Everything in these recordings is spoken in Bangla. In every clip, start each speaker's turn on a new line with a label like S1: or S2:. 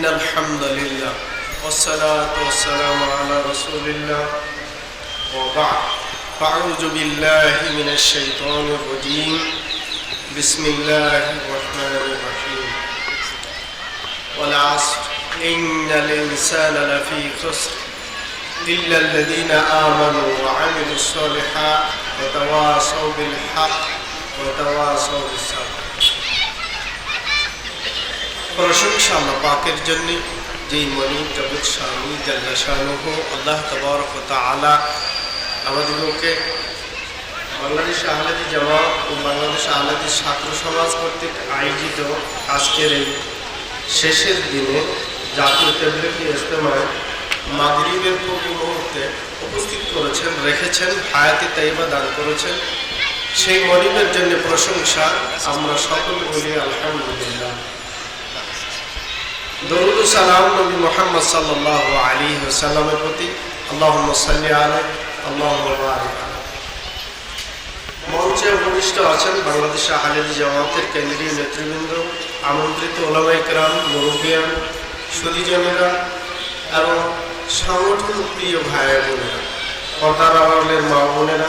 S1: الحمد لله والصلاة والسلام على رسول الله وبعد فأعوذ بالله من الشيطان الرجيم بسم الله الرحمن الرحيم والعصر إن الإنسان لفي خسر إلا الذين آمنوا وعملوا الصالحات وتواصوا بالحق وتواصوا بالصبر। প্রশংসা আল্লাহ পাকের জন্য, যেই মনিব জগৎ স্বামী জাল্লা শানুহু আল্লাহ তাবারক ওয়া তাআলা আমাদেরকে বাংলাদেশ আহলাদি জামাত ও বাংলাদেশ আহলাদি ছাত্র সমাজ কর্তৃক আয়োজিত আজকের এই শেষের দিনে জাতীয় তাবলীগী ইজতেমায় মাগরিবের পূর্ব মুহূর্তে উপস্থিত করেছেন, রেখেছেন, হায়াতে তাইয়্যিবা দান করেছেন। সেই মনিবের জন্য প্রশংসা। আমরা সকলে বলি আলহামদুলিল্লাহ। দরুদ ও সালাম নবী মুহাম্মদ সাল্লাল্লাহু আলাইহি ওয়াসাল্লামের প্রতি। আল্লাহুম্মা সাল্লি আলাইহি আল্লাহুম্মা বারিক আলাইহি। মঞ্চে উপবিষ্ট আছেন বাংলাদেশ আহলাদি জামাতের কেন্দ্রীয় নেতৃবৃন্দ, আমন্ত্রিত ওলামায়ে কেরাম, মুরব্বিয়ান, সুধীজনেরা এবং সংগঠন প্রিয় ভাই বোনেরা, পর্দার আড়ালের মা বোনেরা,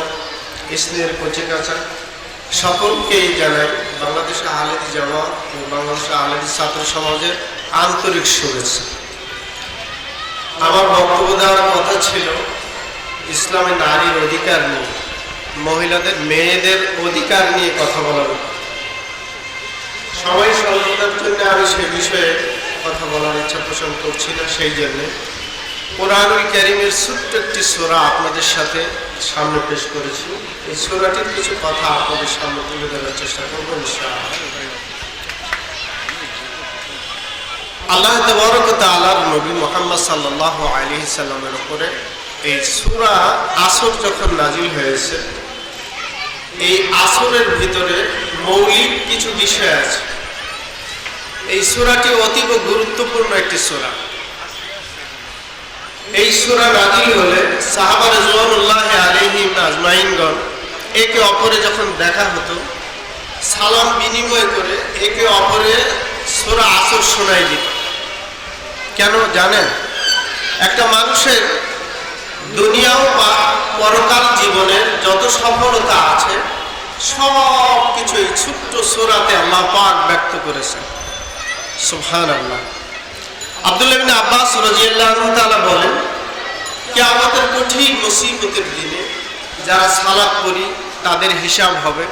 S1: ইসলামের কচিকাঁচা, সকলকেই জানাই বাংলাদেশ আহলাদি জামাত ও বাংলাদেশ আহলাদি ছাত্র সমাজের আন্তরিক শুভেচ্ছা। আমার বক্তব্য দেওয়ার কথা ছিল ইসলামে নারীর অধিকার নিয়ে, মহিলাদের মেয়েদের অধিকার নিয়ে কথা বলার। সময় স্বল্পতার জন্য আমি সেই বিষয়ে কথা বলার ইচ্ছা পোষণ করছি না। সেই জন্য কোরআনুল কারীমের ছোট্ট একটি সূরা আপনাদের সাথে সামনে পেশ করেছি। এই সূরাটির কিছু কথা আপনাদের সামনে তুলে ধরার চেষ্টা করবো ইনশাআল্লাহ। আল্লাহ তাবারক ওয়া তাআলার নবী মুহাম্মদ সাল্লাল্লাহু আলাইহি সাল্লামের উপরে এই সূরা আসর যখন নাজিল হয়েছে, এই আসরের ভিতরে মৌলিক কিছু বিষয় আছে। এই সূরাটি অতীব গুরুত্বপূর্ণ একটি সূরা। এই সূরা নাজিল হলে সাহাবা রাদিয়াল্লাহু আলাইহিম আজমাইনগণ একে অপরে যখন দেখা হতো, সালাম বিনিময় করে একে অপরে সূরা আসর শোনাই দিত। কেন জানেন? একটা মানুষের দুনিয়াও বা পরকাল জীবনের যত সফলতা আছে সব কিছু এই ছোট্ট সূরাতে আল্লাহ পাক ব্যক্ত করেছেন। সুবহানাল্লাহ। আব্দুল্লাহ ইবনে আব্বাস রাদিয়াল্লাহু তাআলা বলেন, কিয়ামতের কঠিন মুসিবতের দিনে যারা সালাত পড়ি তাদের হিসাব হবে,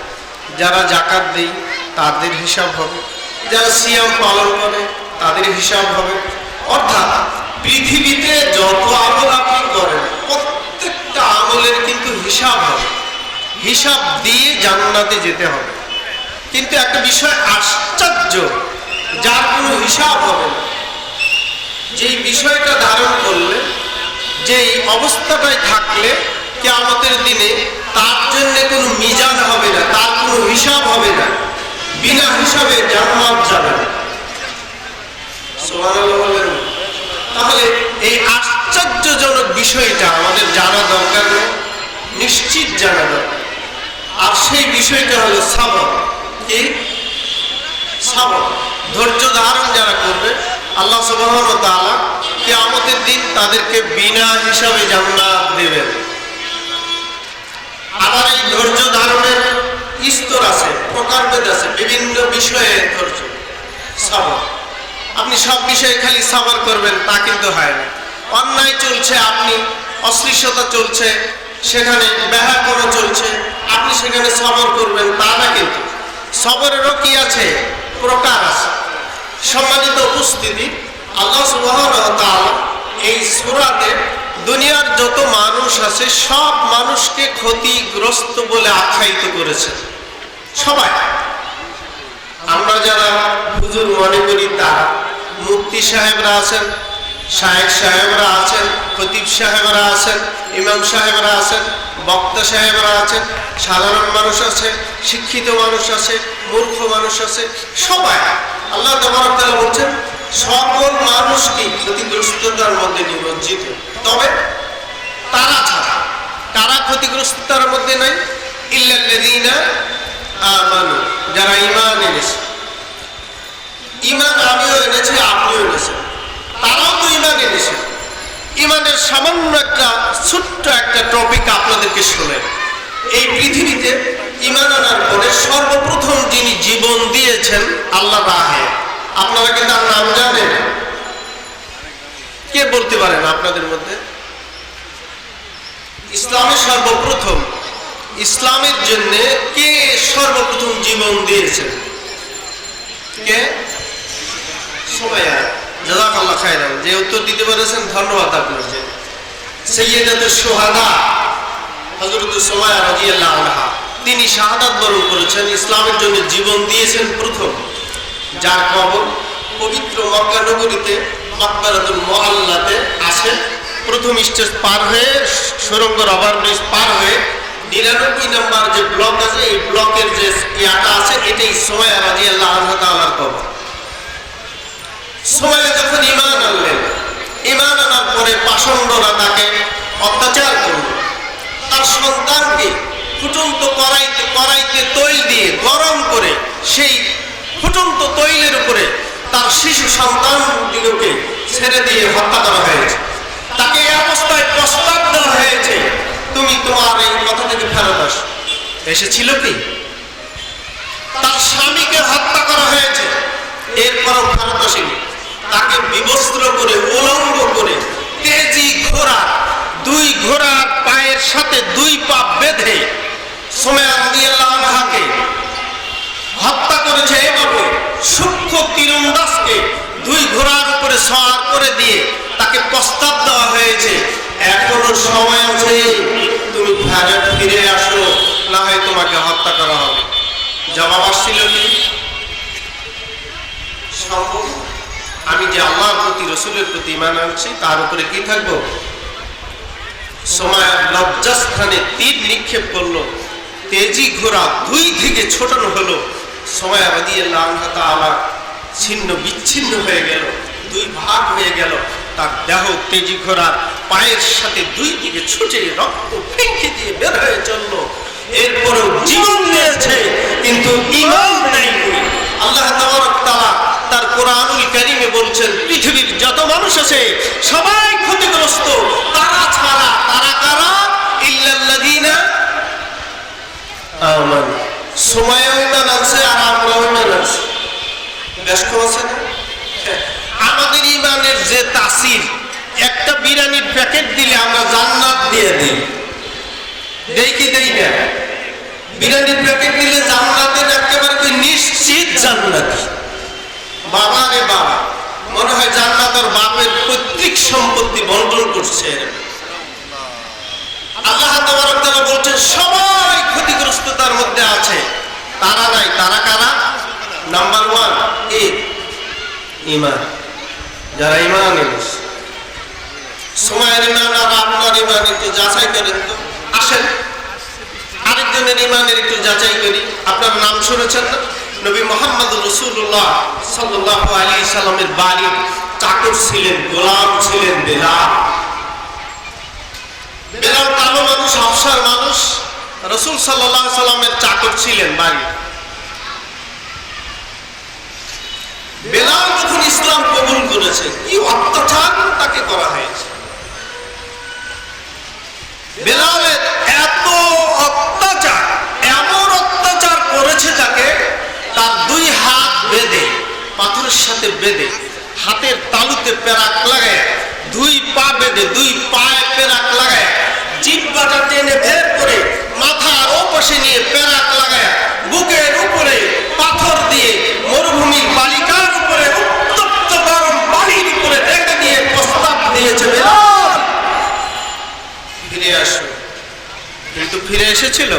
S1: যারা যাকাত দেই তাদের হিসাব হবে, যারা সিয়াম পালন করে তাদের হিসাব হবে। অর্থাৎ পৃথিবীতে যত আমল আপনি করেন প্রত্যেকটা আমলের কিন্তু হিসাব হবে, হিসাব দিয়ে জান্নাতে যেতে হবে। কিন্তু একটা বিষয় আশ্চর্য, যার কোনো হিসাব হবে না, যেই বিষয়টা ধারণ করলে, যেই অবস্থাটায় থাকলে কিয়ামতের দিনে তার জন্য কোনো মিজান হবে না, তার কোনো হিসাব হবে না, বিনা হিসাবে জান্নাত যাবে না। সুবহানাল্লাহ বলেন। তাহলে এই আশ্চর্যজনক বিষয়টা আমাদের জানা দরকার নেই, নিশ্চিত জানা দরকার। আর সেই বিষয়টা হলো সবর। কি? সবর। ধৈর্য ধারণ যারা করবে আল্লাহ সুবহানাহু ওয়া তাআলা কিয়ামতের দিন তাদেরকে বিনা হিসাবে জান্নাত দেবেন। আবার এই ধৈর্য ধারণের স্তর আছে, প্রকারভেদ আছে, বিভিন্ন বিষয়ে ধৈর্য সবর। আপনি সব বিষয়ে খালি সবর করবেন তা কিন্তু হয় না। অন্যায় চলছে, আপনি অশ্লীলতা চলছে, সেখানে বেহায়াপনা চলছে, আপনি সেখানে সবর করবেন তা না। কিন্তু সবরেরও কি আছে? প্রকার আছে। সম্মানিত উপস্থিতি, আল্লাহ সুবহানাহু ওয়া তাআলা এই সূরাতে দুনিয়ার যত মানুষ আছে সব মানুষকে ক্ষতিগ্রস্ত বলে আখ্যায়িত করেছে। সবাই আমরা যারা হুজুর মনে করি তারা, মুফতি সাহেবরা আছেন, শায়েখ সাহেবরা আছেন, খতিব সাহেবরা আছেন, ইমাম সাহেবরা আছেন, বক্তা সাহেবরা আছেন, সাধারণ মানুষ আছে, শিক্ষিত মানুষ আছে, মূর্খ মানুষ আছে, সবাই আল্লাহ তাবারক ওয়া তাআলা বলছেন সকল মানুষকে ক্ষতিগ্রস্ততার মধ্যে নিমজ্জিত। তবে তারা ছাড়া কারা ক্ষতিগ্রস্ততার মধ্যে নাই? ইল্লাল্লাযীনা আমানু, যারা ঈমান এনেছে। ঈমান আমিও এনেছি, আপনিও এনেছেন। টপিক আপনাদেরকে শোনাই। এই পৃথিবীতে ঈমান আনার পরে সর্বপ্রথম যিনি জীবন দিয়েছেন আল্লাহ রাহে, আপনারা কি তার নাম জানেন? কে বলতে পারেন আপনাদের মধ্যে? ইসলামের সর্বপ্রথম, ইসলামের জন্য কে সর্বপ্রথম জীবন দিয়েছেন? কে? সুমাইয়া। জাযাকাল্লাহ খায়রান। যে উত্তর দিতে পেরেছেন ধন্যবাদ আপনাকে। সাইয়্যিদাতুশ শুহাদা হযরত সুমাইয়া রাদিয়াল্লাহু আনহা, তিনি শাহাদাত বরণ করেছেন, ইসলামের জন্য জীবন দিয়েছেন প্রথম। যার কবর পবিত্র মক্কা নগরীতে মাকবারাতুল মুআল্লাতে আছে। প্রথম স্টেজ পার হয়ে, সুরঙ্গ রাবার ব্রিজ পার হয়ে 99 নম্বর যে ব্লক আছে, এই ব্লকের যে ইয়াটা আছে, এটাই সুমাইয়া রাদিয়াল্লাহু আনহা তাআলার কবর। সুমাইয়া যখন ঈমান আনলেন, ঈমান আনার পরে পাষণ্ডরা তাকে অত্যাচার করল। তার সন্তানকে ফুটন্ত কড়াইতে তৈল দিয়ে গরম করে সেই ফুটন্ত তৈলের উপরে তার শিশু সন্তানগুলোকে ছেড়ে দিয়ে হত্যা করা হয়েছে। তাকে এই অবস্থায় প্রস্তাব দেওয়া হয়েছে, তুমি তোমার এই কথা থেকে ফেরত আসো। এসেছিল কি? তার স্বামীকে হত্যা করা হয়েছে, এরপরও ফেরত আসেনি। তাকে বিবস্ত্র করে, উলঙ্গ করে, তেজি ঘোড়া, দুই ঘোড়ার পায়ের সাথে দুই পা বেঁধে সুমাইয়া রাদিয়াল্লাহু আনহাকে হত্যা করেছে। এভাবে সূক্ষ্ম তীরন্দাজকে দুই ঘোড়ার উপরে সওয়ার করে দিয়ে তাকে প্রস্তাব দেওয়া হয়েছে, এখনো সময় আছে, তুমি ফিরে আসো, না হয় তোমাকে হত্যা করা হবে। জবাব আসছিল কি? সম্ভব? আমি যে আল্লাহর প্রতি, রসুলের প্রতি ঈমান আনছি, তার উপরে কি থাকবো? সুমাইয়া লজ্জাস্থানে তীর নিক্ষেপ করলো, তেজি ঘোড়া দুই দিকে ছোটানো হলো। সুমাইয়া রাদিয়াল্লাহু আনহা তাআলা ছিন্ন বিচ্ছিন্ন হয়ে গেল, দুই ভাগ হয়ে গেল। তার দেহ তেজি ঘোড়ার পায়ের সাথে দুই দিকে ছুটে রক্ত ফেঁকে দিয়ে বের হয়ে চলল। এরপরেও জীবন দিয়েছে, কিন্তু ঈমান নেয়নি। আল্লাহ তাবারক তাআলা তার কোরআনুল কারীমে বলছেন, পৃথিবীর যত মানুষ আছে সবাই ক্ষতিগ্রস্ত, তারা ছাড়া। তারা কারা? ইল্লাল্লাযীনা আমানু। সুমাইয়া ঈমান আনছে আর আমরাও ঈমান আনছি। বেশ করেছে না? আমাদের ঈমানের যে তাসির, একটা বিরিয়ানির প্যাকেট দিলে আমরা জান্নাত দিয়ে দিই, দেই কি দেই না? বিরিয়ানির প্যাকেট দিলে জান্নাতের একেবারে নিশ্চিত জান্নাতি। বাবা রে বাবা, মনে হয় জান্নাত ওর বাপের পৈতৃক সম্পত্তি বন্টন করছে। আল্লাহ তাবারক তাআলা বলছেন সবাই ক্ষতিগ্রস্ততার মধ্যে আছে, তারা নাই। তারা কারা? নাম্বার 1 ঈমান। যারা ঈমান এনেছে, সুমাইয়ার ঈমান আর আপনার ঈমান একটু যাচাই করেন তো। আসেন আরেকজনের ঈমানের একটু যাচাই করি। আপনার নাম শুনেছেন না? নবী মুহাম্মদ রাসূলুল্লাহ সাল্লাল্লাহু আলাইহি সাল্লামের বাড়ির চাকর ছিলেন, গোলাম ছিলেন বেলাল। বেলাল কালো মানুষ, আফসার মানুষ, রাসূল সাল্লাল্লাহু আলাইহি সাল্লামের চাকর ছিলেন বাড়ি। বেলাল যখন ইসলাম কবুল করেছে, কি অত্যাচার তাকে করা হয়েছে। বেলালের এত অত্যাচার, এমন অত্যাচার করেছে যাকে তার দুই হাত বেঁধে, পাথরের সাথে বেঁধে, হাতের তালুতে পেরাক লাগায়, দুই পা বেঁধে, দুই পায়ে পেরাক লাগায়, জিহ্বাটা টেনে বের করে মাথার ওপাশে নিয়ে পেরাক লাগায়, বুকের উপরে পাথর দিয়ে মরুভূমির বালিকার উপরে উত্তপ্ত গরম পানির উপরে রেখে দিয়ে প্রস্তাব দিয়েছে, বেলাল ফিরে আসো। কিন্তু ফিরে এসেছিল।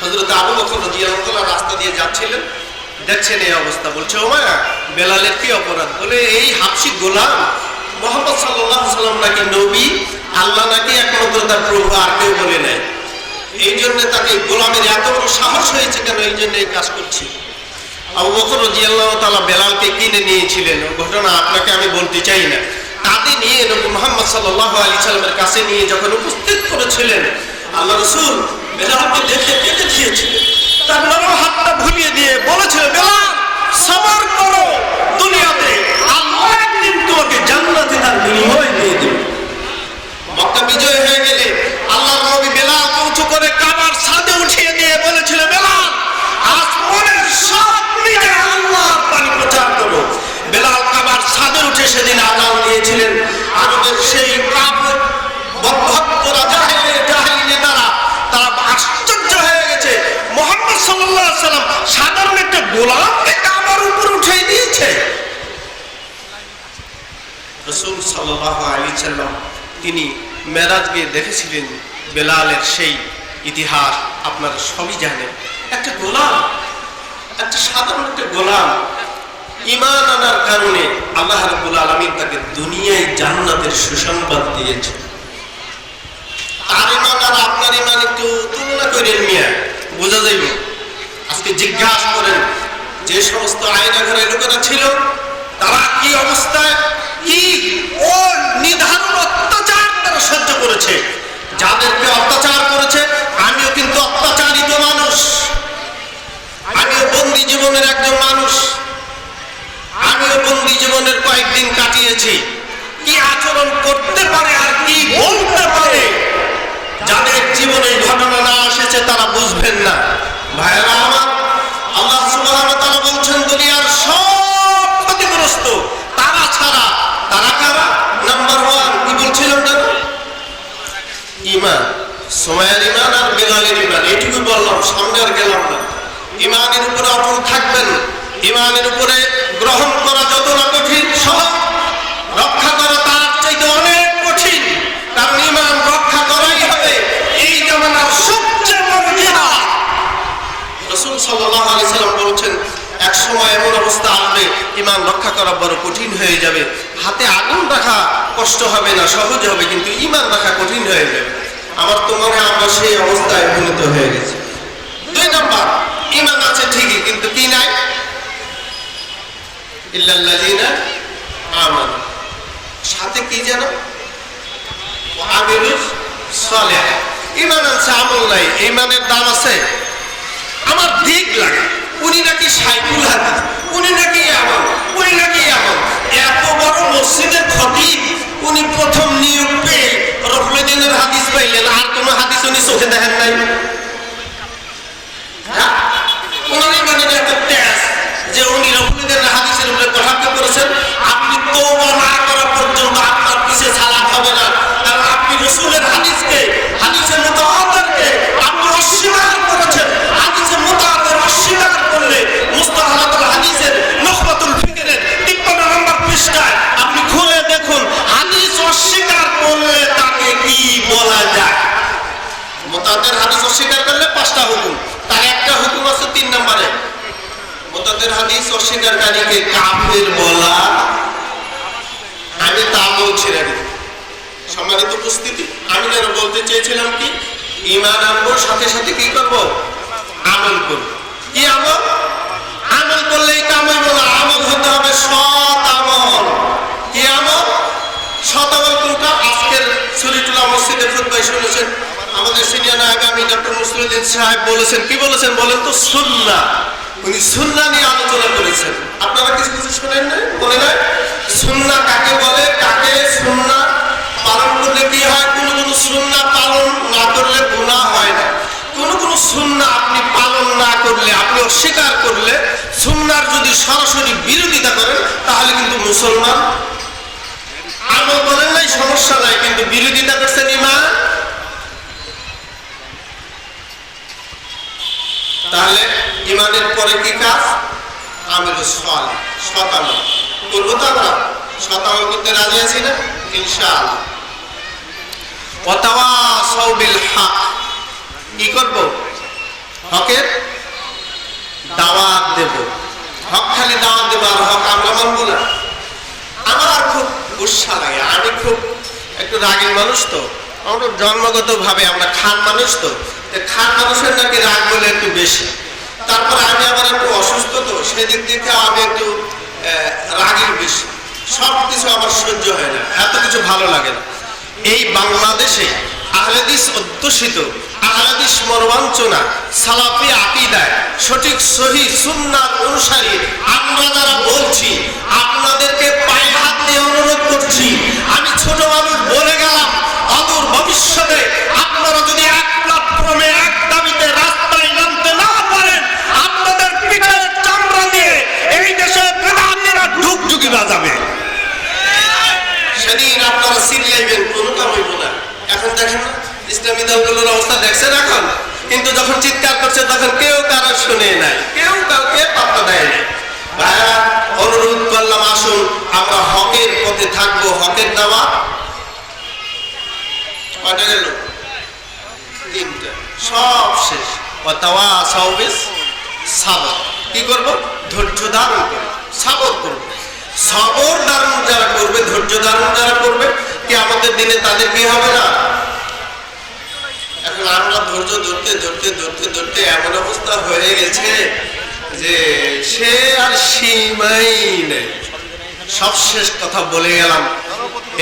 S1: হযরত আবু বকর রাদিয়াল্লাহু তাআলা রাস্তা দিয়ে যাচ্ছিলেন, দেখছেন এই অবস্থা। বলছে, ও মা, বেলালের কি অপরাধ? বলে, এই হাবশী গোলাম মুহাম্মদ সাল্লাল্লাহু আলাইহি সাল্লাম নাকি নবী, আল্লাহ নাকি একমাত্র তার প্রভু, আর কেউ বলে নাই। এই জন্য তাকে গোলামের এত বড় সাহস হয়েছে কেন? এই জন্য এই কাজ করছি। আবু বকর রাদিয়াল্লাহু তাআলা বেলালকে কিনে নিয়েছিলেন, ও ঘটনা আপনাকে আমি বলতে চাই না। কাঁধে নিয়ে নবী মুহাম্মদ সাল্লাল্লাহু আলাইহি সাল্লামের কাছে নিয়ে যখন উপস্থিত করেছিলেন, আল্লাহ রাসূল বেলালকে দেখে কেঁদে দিয়েছিলেন। তার নরম হাতটা ভুলিয়ে দিয়ে বলেছিল, বেলাল সবর করো, দুনিয়াতে আল্লাহ একদিন তোমাকে জান্নাতে তার বিনিময় দিয়ে দেবে। মক্কা বিজয় হয়ে গেলে দিয়েছিলেন। আরবের সেই কাফের বদভক্তরা জাহেলি নেতারা তারা আশ্চর্য হয়ে গেছে, মুহাম্মদ সাল্লাল্লাহু আলাইহি সাল্লাম সাধারণ একটা গোলামকে কাবার উপর উঠিয়ে দিয়েছে। রাসূল সাল্লাল্লাহু আলাইহি সাল্লাম তিনি মেরাজ গিয়ে দেখেছিলেন বেলালের সেই ইতিহাস আপনারা সবই জানেন। একটা গোলাম, একটা সাধারণ একটা গোলাম ঈমান আনার কারণে আল্লাহ রাব্বুল আলামিন তাকে দুনিয়ায় জান্নাতের সুসংবাদ দিয়েছে। তার ঈমান আর আপনার ঈমান একটু তুলনা করেন মিয়া, বোঝা যাইবে। আজকে জিজ্ঞাসা করেন যে সমস্ত আয়নাঘরের লোকেরা ছিল তারা কি অবস্থায়, কি ও নির্ধারণ অত্যাচার তারা সহ্য করেছে। যাদেরকে অত্যাচার করেছে, আমিও কিন্তু অত্যাচারিত মানুষ, আমিও বন্দি জীবনের একজন মানুষ, আমিও বন্দি জীবনের কয়েকদিন কাটিয়েছি। কি আচরণ করতে পারে আর কি বলতে পারে, যাদের জীবনে ঘটনা না এসেছে তারা বুঝবেন না। ভাইরা আমার, আল্লাহ সুবহানাহু ওয়া তাআলা বলছেন দুনিয়ার সব ক্ষতিগ্রস্ত তারা ছাড়া। তারা কারা? নাম্বার 1 কি বলছিলেন না, ঈমান। সুমাইয়ার ঈমান আর বেলালের ঈমান, এইটুকু বললাম, সামনে আর গেলাম না। ঈমানের উপরে অটল থাকবেন। ঈমানের উপরে গ্রহণ করা যত না কঠিন, সহজ রক্ষা করা তার চাইতে অনেক কঠিন। কারণ ঈমান রক্ষা করাই হবে এই জামানার সবচেয়ে বড় জিহাদ। রাসূল সাল্লাল্লাহু আলাইহি সাল্লাম বলেছেন এক সময় এমন অবস্থা আসবে ঈমান রক্ষা করা বড় কঠিন হয়ে যাবে। হাতে আগুন রাখা কষ্ট হবে না, সহজ হবে, কিন্তু ঈমান রাখা কঠিন হয়ে যাবে। আমার তো মনে হয় আমরা সেই অবস্থায় উপনীত হয়ে গেছি। 2 নাম্বার, ঈমান আছে ঠিকই, কিন্তু কি নাই? ইল্লাল্লাযিনা আমানু, সাথে কি জানো? ওয়া আমিলুস সালিহ। ঈমান আছে, আমল নাই, ঈমানের দাম আছে। আমার দিক লাগে উনি নাকি সাইকুল হাদিস, উনি নাকি এমন, উনি নাকি এমন। এত বড় মসজিদের খতিব, উনি প্রথম নিয়োগ পেয়ে রফুলুদ্দিনের হাদিস পাইলেন, আর কোন হাদিস উনি চোখে দেখেন নাই। উনি মানে এত তেজ যে উনি রফুলুদ্দিনের হাদিসের উপরে কটাক্ষ করেছেন। আপনি তওবা না করা পর্যন্ত আপনার পিছে সালাত হবে না, কারণ আপনি রাসূলের হাদিসকে, হাদিসের মুতাওয়াতিরকে আপনি অস্বীকার করেছেন। হাদিসের মুতাওয়াতির অস্বীকার করলে মুস্তাহলাতুল হাদিসের নুখবাতুল ফিকরের 53 নম্বর পৃষ্ঠায় আপনি খুলে দেখুন, হাদিস অস্বীকার করলে তাকে কি বলা যায়। মুতাওয়াতির হাদিস অস্বীকার করলে 5টা হুকুম, তার একটা হুকুম আছে 3 নম্বরে, মুতাওয়াতির হাদিস অস্বীকারকারীকে কাফের বলা। আমি তা বলছি না, সম্মানিত উপস্থিতি, আমি যেন বলতে চেয়েছিলাম কি, ঈমান আনবো, সাথে সাথে কি করব? আমল করব। কি আমল? আমল করলেই কাম হইব না, আমল হতে হবে সৎ আমল। কি আমল? সৎ আমল কোনটা? আজকের শরীয়তুল্লাহ মসজিদে খুতবায় শুনেছেন আমাদের সিনিয়র নায়েব আমির ডক্টর মুসলিউদ্দিন সাহেব বলেছেন, কি বলেছেন বলেন তো? সুন্নাহ। উনি সুন্নাহ নিয়ে আলোচনা করেছেন। আপনারা কিছু কিছু শুনেন না, বলে না সুন্নাহ কাকে বলে, কাকে সুন্নাহ পালন করলে কি হয়, কোন কোন সুন্নাহ পালন না করলে গুনাহ হয় না। কোন কোন সুন্নাহ আপনি পালন না করলে, আপনি অস্বীকার করলে, সুন্নাহর যদি সরাসরি বিরোধিতা করেন তাহলে কিন্তু মুসলমান। আমল করেন নাই সমস্যা নাই, কিন্তু বিরোধিতা করছেন ঈমান, তাহলে ঈমানের পরে কি কাজ? আমিলুস সালিহ, সৎ আমল করব। তো আমরা সৎ আমল করতে রাজি আছি না? ইনশাআল্লাহ। ওয়া তাওয়াসাউ বিল হক, কি করব? হকের দাওয়াত দেব। হক খালি দাওয়াত দেব আর হক আমরা মানব না। আমার খুব গুসা লাগে, আমি খুব একটু রাগী মানুষ, তো আমরা জন্মগত ভাবে আমরা খান মানুষ, তো খান মানুষের নাকি রাগ বলে একটু বেশি। তারপরে আমি আবার একটু অসুস্থ, তো সেদিক থেকে আমি একটু রাগের বেশি। সব কিছু আমার সহ্য হয় না, এত কিছু ভালো লাগে না। এই বাংলাদেশে আহলে হাদিস অধ্যুষিত, আহলে হাদিস মনোবাঞ্ছনা, সালাফি আকীদায় সঠিক সহিহ সুন্নাহর অনুসারী আমরা যারা বলছি, আপনাদেরকে পায়ে হাত দিয়ে অনুরোধ করছি, আমি ছোট মানুষ বলে গেলাম, অদূর ভবিষ্যতে আপনারা যদি এক প্ল্যাটফর্মে এক দাবিতে রাস্তায় নামতে না পারেন, আপনাদের পিঠের চামড়া দিয়ে এই দেশে বেদাতিরা ঢুকঢুকি বাজাবে। সেদিন আপনারা চিল্লাইবেন, কোনো কাম হইব না। এখন দেখেন না ইসলামী দলগুলোর অবস্থা দেখছেন এখন, কিন্তু যখন চিৎকার করছে তখন কেউ কারো শুনে নাই, কেউ কাউকে পাত্তা দেয় নাই। ভাইরা, অনুরোধ করলাম আসুন আমরা হকের পথে থাকবো। হকের দাওয়াত কয়টা গেল? 3টা, সব শেষ। সাবর, কি করব? ধৈর্য ধারণ করব, সাবর করব। সবর ধারণ যারা করবে, ধৈর্য ধারণ যারা করবে, কি আমাদের দিনে তাদের কি হবে না? এখন আমরা ধৈর্য ধরতে ধরতে ধরতে ধরতে এমন অবস্থা হয়ে গেছে যে সে আর সীমাই নেই। সবশেষ কথা বলে গেলাম,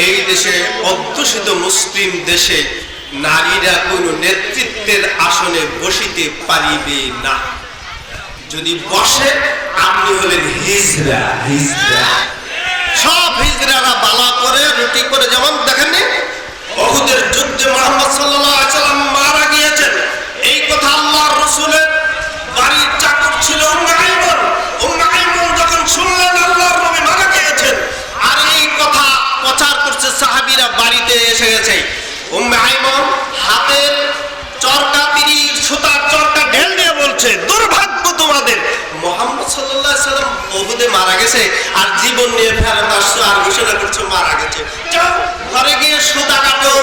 S1: এই দেশে অধ্যুষিত মুসলিম দেশে নারীরা কোন নেতৃত্বের আসনে বসিতে পারিবে না। যদি বসে আপনি হলেন হিজড়া। সব হিজড়ারা বালা করে রুটি করে, যেমন দেখেননি উহুদের যুদ্ধে মুহাম্মদ সাল্লাল্লাহু আলাইহি ওয়াসাল্লাম মারা গিয়েছেন, এই কথা আল্লাহর রাসূলের বাড়ির চাকর ছিল উম্মে আইমন যখন শুনলেন আল্লাহর নবী মারা গিয়েছেন, আর এই কথা প্রচার করছে সাহাবীরা, বাড়িতে এসে গেছে। উম্মে আইমন হাতের চরকা, তিনি সুতার চরকা ঢেল দিয়ে বলছে, দুর্ভাগ্য তোমাদের, মুহাম্মদ সাল্লাল্লাহু আলাইহি ওয়াসাল্লাম উহুদে মারা গেছে আর জীবন নিয়ে ফেরত আসছো আর ঘোষণা করছো মারা গেছে। যাও ঘরে গিয়ে সুতা কাটো।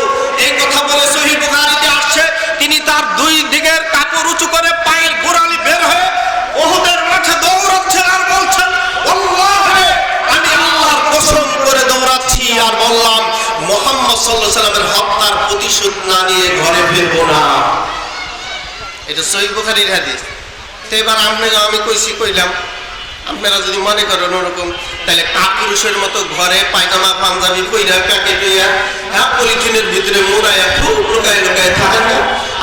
S1: এই কথা বলে সহিহ বুখারীতে আসছে, তিনি তার দুই দিকের কাপড় উঁচু করে পায়ের গোড়ালি বের হয়ে উহুদের মাঠে দৌড়াচ্ছেন আর বলছেন, আল্লাহে, আমি আল্লাহর কসম করে দৌড়াচ্ছি আর বললাম মুহাম্মদ সাল্লাল্লাহু আলাইহি ওয়াসাল্লামের হত্যার প্রতিশোধ না নিয়ে ঘরে ফিরবো না। এটা সহিহ বুখারীর হাদিস। তো এবার আমি কইলাম, আপনারা যদি মনে করেন ওরকম, তাহলে কাপুরুষের মতো ঘরে পায়জামা পাঞ্জাবি কইরা প্যাকেট হইয়া পলিথিনের ভিতরে মোড়াইয়া খুব লুকায় লুকায় থাকেন না,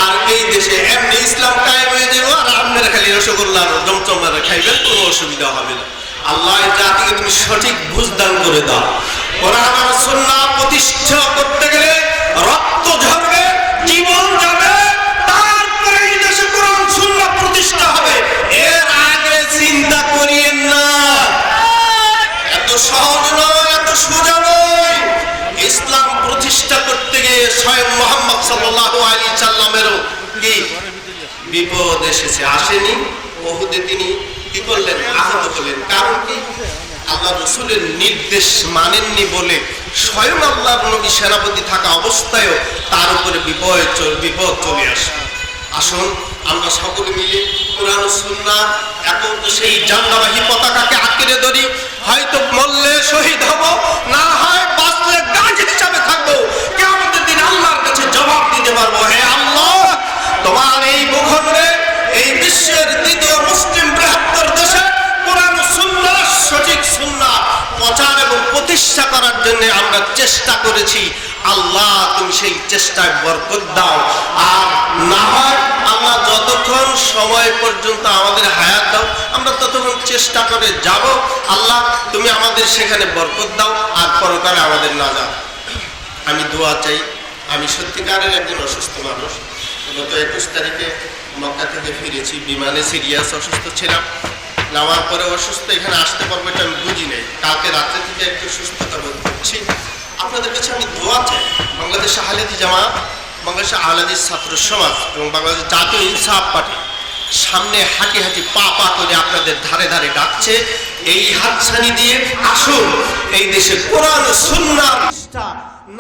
S1: আর এই দেশে এমনি ইসলাম কায়েম হয়ে যাবো আর আপনারা খালি রসগোল্লা জমচমারা খাইবেন, কোনো অসুবিধা হবে না। আল্লাহ জাতিকে তুমি সঠিক বুঝদান করে দাও। কোরআন আর সুন্নাহ প্রতিষ্ঠা করতে গেলে রক্ত ঝরবে, জীবন যাবে, তারপরে এই দেশে কোরআন সুন্নাহ প্রতিষ্ঠা হবে। এর আগে চিন্তা করিয়েন না। এত সহজ নয়, এত সোজা নয়। ইসলাম প্রতিষ্ঠা করতে গিয়ে স্বয়ং মুহাম্মদ সাল্লাল্লাহু আলাইহি সাল্লামেরও কি বিপদ এসেছে, আসেনি? উহুদে তিনি কি করলেন? আহত হলেন। কারণ কি? আল্লাহ রাসূলের নির্দেশ মানেননি বলে স্বয়ং আল্লাহর নবী সেনাপতি থাকা অবস্থায়ও তার উপরে বিপদ চলে আসে। আসুন আমরা সকলে মিলে কোরআন ও সুন্নাহ একত্র সেই জান্নাবাহী পতাকাকে আঁকড়ে ধরি। হয়তো মরলে শহীদ হব, না হয় বাঁচলে গাজী হিসাবে থাকবো। কিয়ামতের দিন আল্লাহর কাছে জবাব দিতে পারবো, হে আল্লাহ, তোমার এই ভূখণ্ডে, এই বিশ্বের দ্বিতীয় মুসলিম বৃহত্তর দেশে কোরআন ও সুন্নাহ, সঠিক সুন্নাহ প্রচার এবং প্রতিষ্ঠা করার জন্য আমরা চেষ্টা করেছি। আল্লাহ তুমি সেই চেষ্টায় বরকত দাও। আর না হয় আল্লাহ যতক্ষণ সময় পর্যন্ত আমাদের হায়াত দাও, আমরা ততক্ষণ চেষ্টা করে যাব। আল্লাহ তুমি আমাদের সেখানে বরকত দাও আর পরকালে আমাদের না যাও। আমি দোয়া চাই। আমি সত্যিকারের একজন অসুস্থ মানুষ। গত 21 তারিখে মক্কা থেকে ফিরেছি, বিমানে সিরিয়াস অসুস্থ ছিলাম। নামার পরে অসুস্থ, এখানে আসতে পারবো এটা আমি বুঝি নাই। কালকে রাত্রে থেকে একটু সুস্থতা বোধ করছি। আপনাদের কাছে আমি দোয়া চাই। বাংলাদেশ আহলে হাদিস জামাত, বাংলাদেশ আহলে হাদিস ছাত্র সমাজ এবং বাংলাদেশ জাতীয় ইনসাফ পার্টি সামনে হাঁটি হাঁটি পা পা করে আপনাদের ধারে ধারে ডাকছে। এই হাতছানি দিয়ে আসুন এই দেশে কোরআন ও সুন্নাহ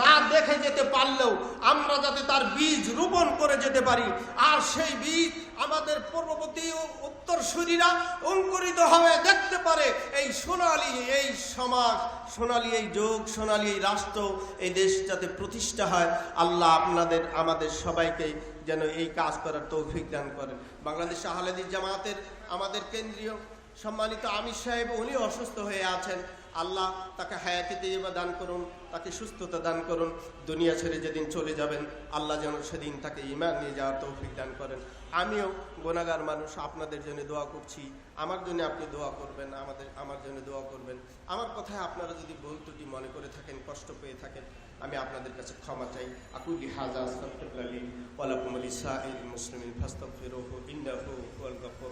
S1: না দেখে যেতে পারলেও আমরা যাতে তার বীজ রোপণ করে যেতে পারি, আর সেই বীজ আমাদের পূর্ববর্তী উত্তরসূরিরা অঙ্কুরিত হয়ে দেখতে পারে। এই সোনালী এই সমাজ, সোনালী এই যুগ, সোনালী এই রাষ্ট্র, এই দেশ যাতে প্রতিষ্ঠা হয়। আল্লাহ আপনাদের আমাদের সবাইকে যেন এই কাজ করার তৌফিক দান করেন। বাংলাদেশ আহলে হাদিস জামাতের আমাদের কেন্দ্রীয় সম্মানিত আমির সাহেব, উনি অসুস্থ হয়ে আছেন। আল্লাহ তাকে হায়াতে তাইয়্যিবা দান করুন, তাকে সুস্থতা দান করুন। দুনিয়া ছেড়ে যেদিন চলে যাবেন আল্লাহ যেন সেদিন তাকে ঈমান নিয়ে যাওয়ার তৌফিক দান করেন। আমিও গুনাহগার মানুষ, আপনাদের জন্য দোয়া করছি। আমার জন্য আপনি দোয়া করবেন, আমার জন্য দোয়া করবেন। আমার কথায় আপনারা যদি ভুল ত্রুটি মনে করে থাকেন, কষ্ট পেয়ে থাকেন, আমি আপনাদের কাছে ক্ষমা চাই। আকুলি হাযা আস্তাগফিরুল্লাহ লি ওয়া লাকুম ওয়া লিসাইরিল মুসলিমিন ফাস্তাগফিরুহু ইন্নাহু হুয়াল গফুর।